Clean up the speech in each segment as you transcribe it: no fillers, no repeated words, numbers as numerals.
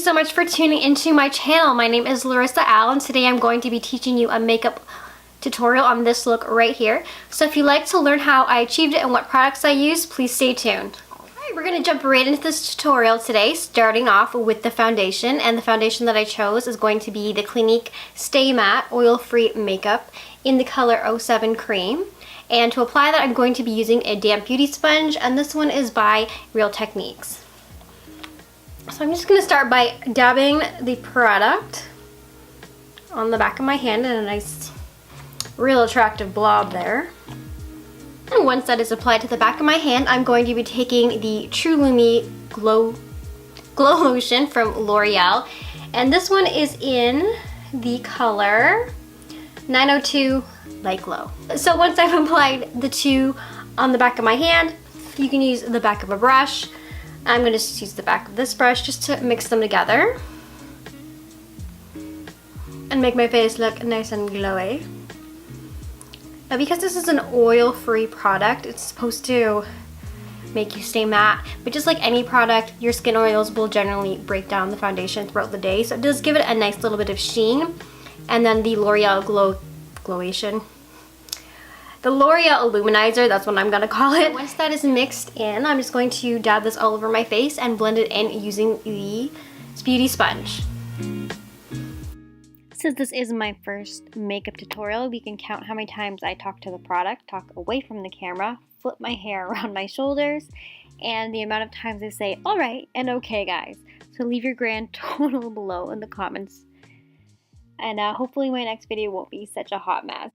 so much for tuning into my channel. My name is Larissa Allen. Today I'm going to be teaching you a makeup tutorial on this look right here. So if you'd like to learn how I achieved it and what products I use, please stay tuned. Alright, we're going to jump right into this tutorial today, starting off with the foundation. And the foundation that I chose is going to be the Clinique Stay Matte Oil-Free Makeup in the color 07 Cream. And to apply that, I'm going to be using a damp beauty sponge, and this one is by Real Techniques. So I'm just going to start by dabbing the product on the back of my hand in a nice, real attractive blob there. And once that is applied to the back of my hand, I'm going to be taking the True LUMI Glow Lotion from L'Oreal. And this one is in the color 902 Light Glow. So once I've applied the two on the back of my hand, you can use the back of a brush. I'm going to just use the back of this brush just to mix them together and make my face look nice and glowy. Now, because this is an oil-free product, it's supposed to make you stay matte, but just like any product, your skin oils will generally break down the foundation throughout the day, so it does give it a nice little bit of sheen. And then the L'Oreal Glowation. The L'Oreal Illuminizer, that's what I'm going to call it. Once that is mixed in, I'm just going to dab this all over my face and blend it in using the beauty sponge. Since this is my first makeup tutorial, we can count how many times I talk to the product, talk away from the camera, flip my hair around my shoulders, and the amount of times I say, alright and okay guys. So leave your grand total below in the comments. And hopefully my next video won't be such a hot mess.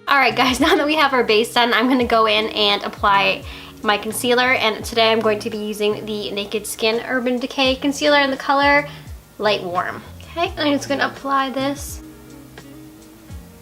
Alright guys, now that we have our base done, I'm going to go in and apply my concealer. And today I'm going to be using the Naked Skin Urban Decay Concealer in the color Light Warm. Okay, and I'm just going to apply this.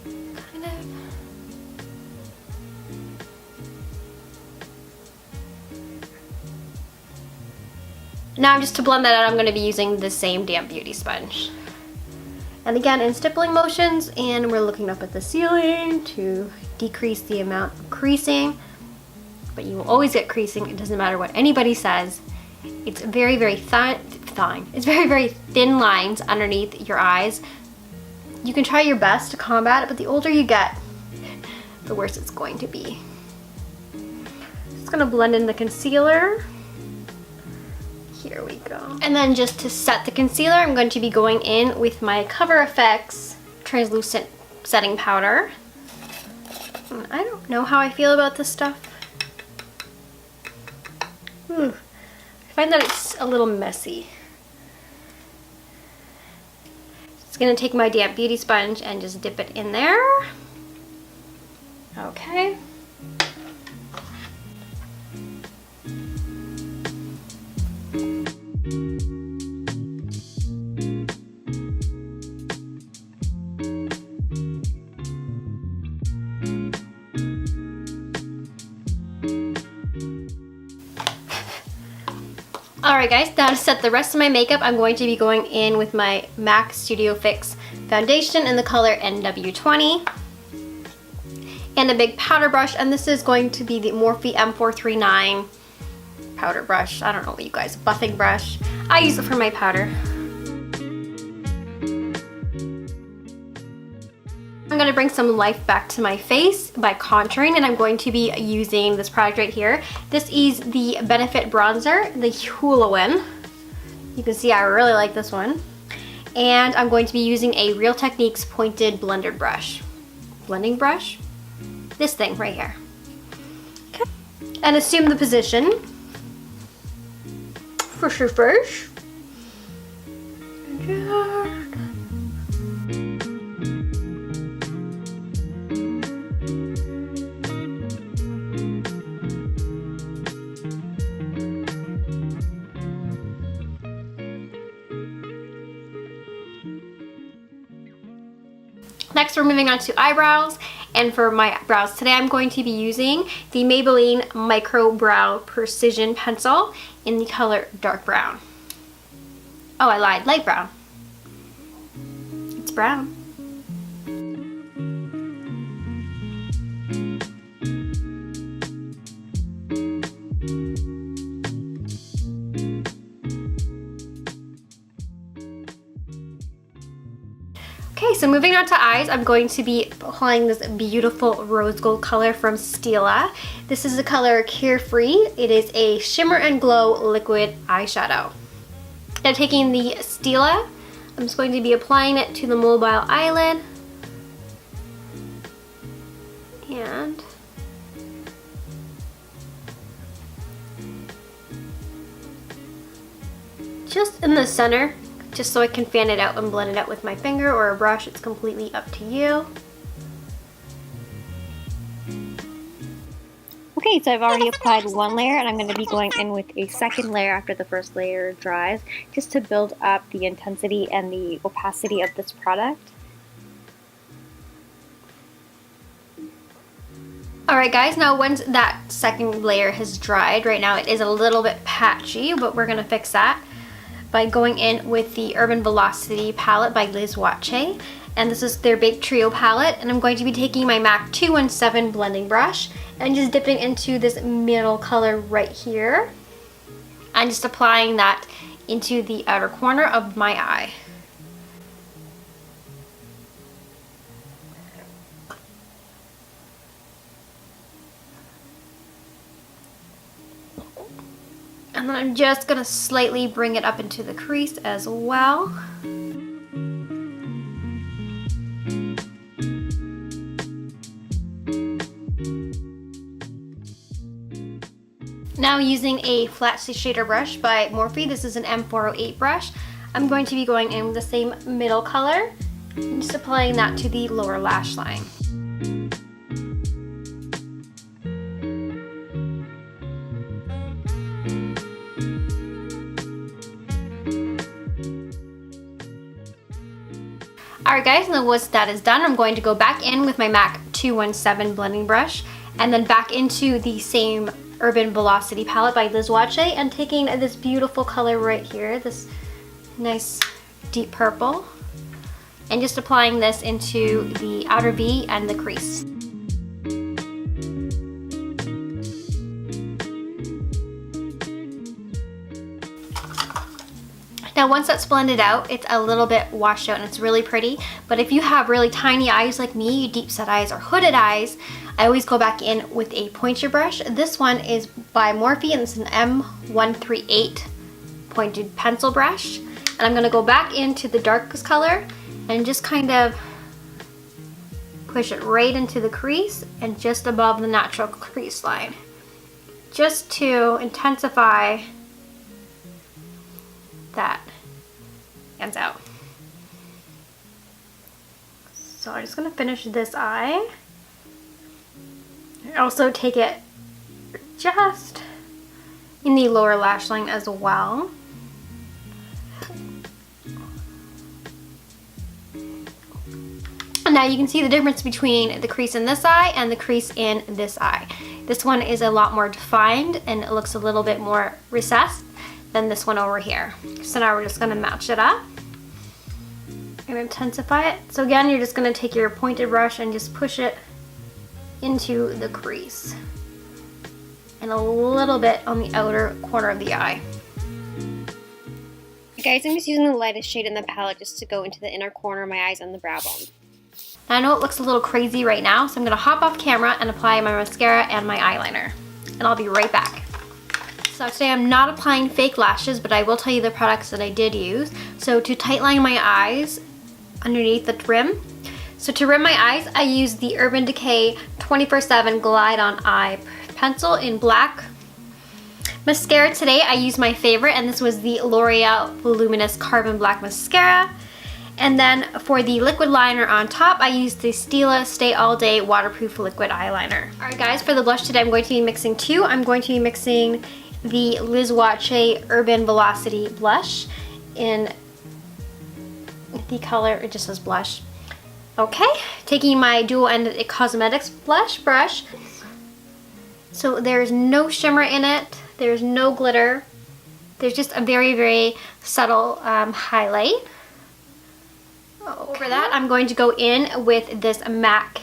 Kind of. Now just to blend that out, I'm going to be using the same damp beauty sponge. And again, in stippling motions, and we're looking up at the ceiling to decrease the amount of creasing. But you will always get creasing, it doesn't matter what anybody says. It's very, very fine. It's very, very thin lines underneath your eyes. You can try your best to combat it, but the older you get, the worse it's going to be. Just gonna blend in the concealer. Here we go. And then just to set the concealer, I'm going to be going in with my Cover FX translucent setting powder. And I don't know how I feel about this stuff. I find that it's a little messy. Just gonna take my damp beauty sponge and just dip it in there. Okay. Alright guys, now to set the rest of my makeup, I'm going to be going in with my MAC StudioFix foundation in the color NW20 and a big powder brush, and this is going to be the Morphe M439 powder brush. I don't know what you guys, buffing brush. I use it for my powder. I'm going to bring some life back to my face by contouring, and I'm going to be using this product right here. This is the Benefit Bronzer, the Hoola one. You can see I really like this one. And I'm going to be using a Real Techniques pointed blending brush. This thing right here. Okay. And assume the position. Push your face. Next, we're moving on to eyebrows, and for my brows today, I'm going to be using the Maybelline Micro Brow Precision Pencil in the color Dark Brown. Oh, I lied, light brown. It's brown. Okay, so moving on to eyes, I'm going to be applying this beautiful rose gold color from Stila. This is the color Carefree. It is a shimmer and glow liquid eyeshadow. Now taking the Stila, I'm just going to be applying it to the mobile eyelid. And just in the center, just so I can fan it out and blend it out with my finger or a brush. It's completely up to you. Okay, so I've already applied one layer and I'm going to be going in with a second layer after the first layer dries, just to build up the intensity and the opacity of this product. Alright guys, now once that second layer has dried, right now it is a little bit patchy, but we're going to fix that by going in with the Urban Velocity palette by Liz Wache. And this is their Baked Trio palette. And I'm going to be taking my MAC 217 blending brush and just dipping into this middle color right here. And just applying that into the outer corner of my eye. And then I'm just going to slightly bring it up into the crease as well. Now using a flat shader brush by Morphe, this is an M408 brush, I'm going to be going in with the same middle color and just applying that to the lower lash line. Alright guys, and then once that is done, I'm going to go back in with my MAC 217 blending brush and then back into the same Urban Velocity palette by Liz Wache and taking this beautiful color right here, this nice deep purple, and just applying this into the outer V and the crease. Now once that's blended out, it's a little bit washed out and it's really pretty, but if you have really tiny eyes like me, deep set eyes or hooded eyes, I always go back in with a pointer brush. This one is by Morphe and it's an M138 pointed pencil brush. And I'm going to go back into the darkest color and just kind of push it right into the crease and just above the natural crease line, just to intensify that hands out. So I'm just going to finish this eye. I also take it just in the lower lash line as well. And now you can see the difference between the crease in this eye and the crease in this eye. This one is a lot more defined and it looks a little bit more recessed than this one over here. So now we're just going to match it up and intensify it. So again, you're just going to take your pointed brush and just push it into the crease and a little bit on the outer corner of the eye. Guys, I'm just using the lightest shade in the palette just to go into the inner corner of my eyes and the brow bone. Now I know it looks a little crazy right now, so I'm going to hop off camera and apply my mascara and my eyeliner. And I'll be right back. So today I'm not applying fake lashes, but I will tell you the products that I did use. So to tightline my eyes underneath the rim. So to rim my eyes, I used the Urban Decay 24/7 Glide On Eye Pencil in black. Mascara today, I used my favorite, and this was the L'Oreal Voluminous Carbon Black Mascara. And then for the liquid liner on top, I used the Stila Stay All Day Waterproof Liquid Eyeliner. Alright guys, for the blush today, I'm going to be mixing two. I'm going to be mixing the Liz Wache Urban Velocity blush in the color, it just says blush. Okay, taking my dual-ended cosmetics blush brush. So there's no shimmer in it, there's no glitter, there's just a very, very subtle highlight. Over that, I'm going to go in with this MAC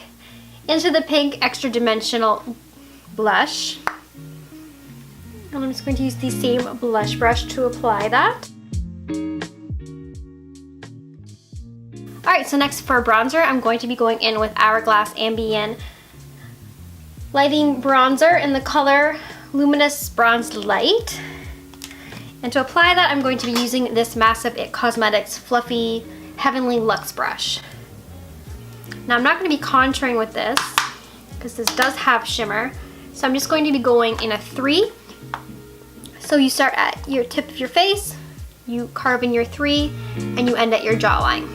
Into the Pink Extra Dimensional blush. And I'm just going to use the same blush brush to apply that. Alright, so next for bronzer, I'm going to be going in with Hourglass Ambient Lighting Bronzer in the color Luminous Bronze Light. And to apply that, I'm going to be using this massive IT Cosmetics Fluffy Heavenly Luxe brush. Now I'm not going to be contouring with this because this does have shimmer. So I'm just going to be going in a 3. So you start at your tip of your face, you carve in your 3, and you end at your jawline.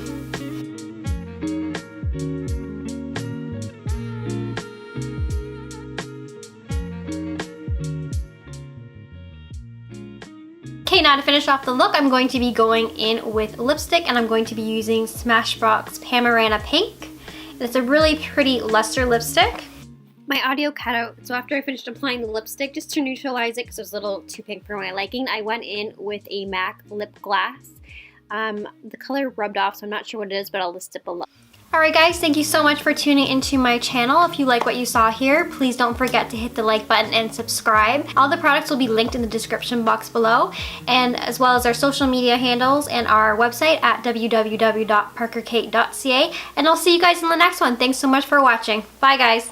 Okay, now to finish off the look, I'm going to be going in with lipstick, and I'm going to be using Smashbox Panorama Pink. It's a really pretty luster lipstick. My audio cut out, so after I finished applying the lipstick, just to neutralize it because it was a little too pink for my liking, I went in with a MAC lip glass. The color rubbed off, so I'm not sure what it is, but I'll list it below. Alright guys, thank you so much for tuning into my channel. If you like what you saw here, please don't forget to hit the like button and subscribe. All the products will be linked in the description box below, and as well as our social media handles and our website at www.parkerkate.ca. And I'll see you guys in the next one. Thanks so much for watching. Bye guys.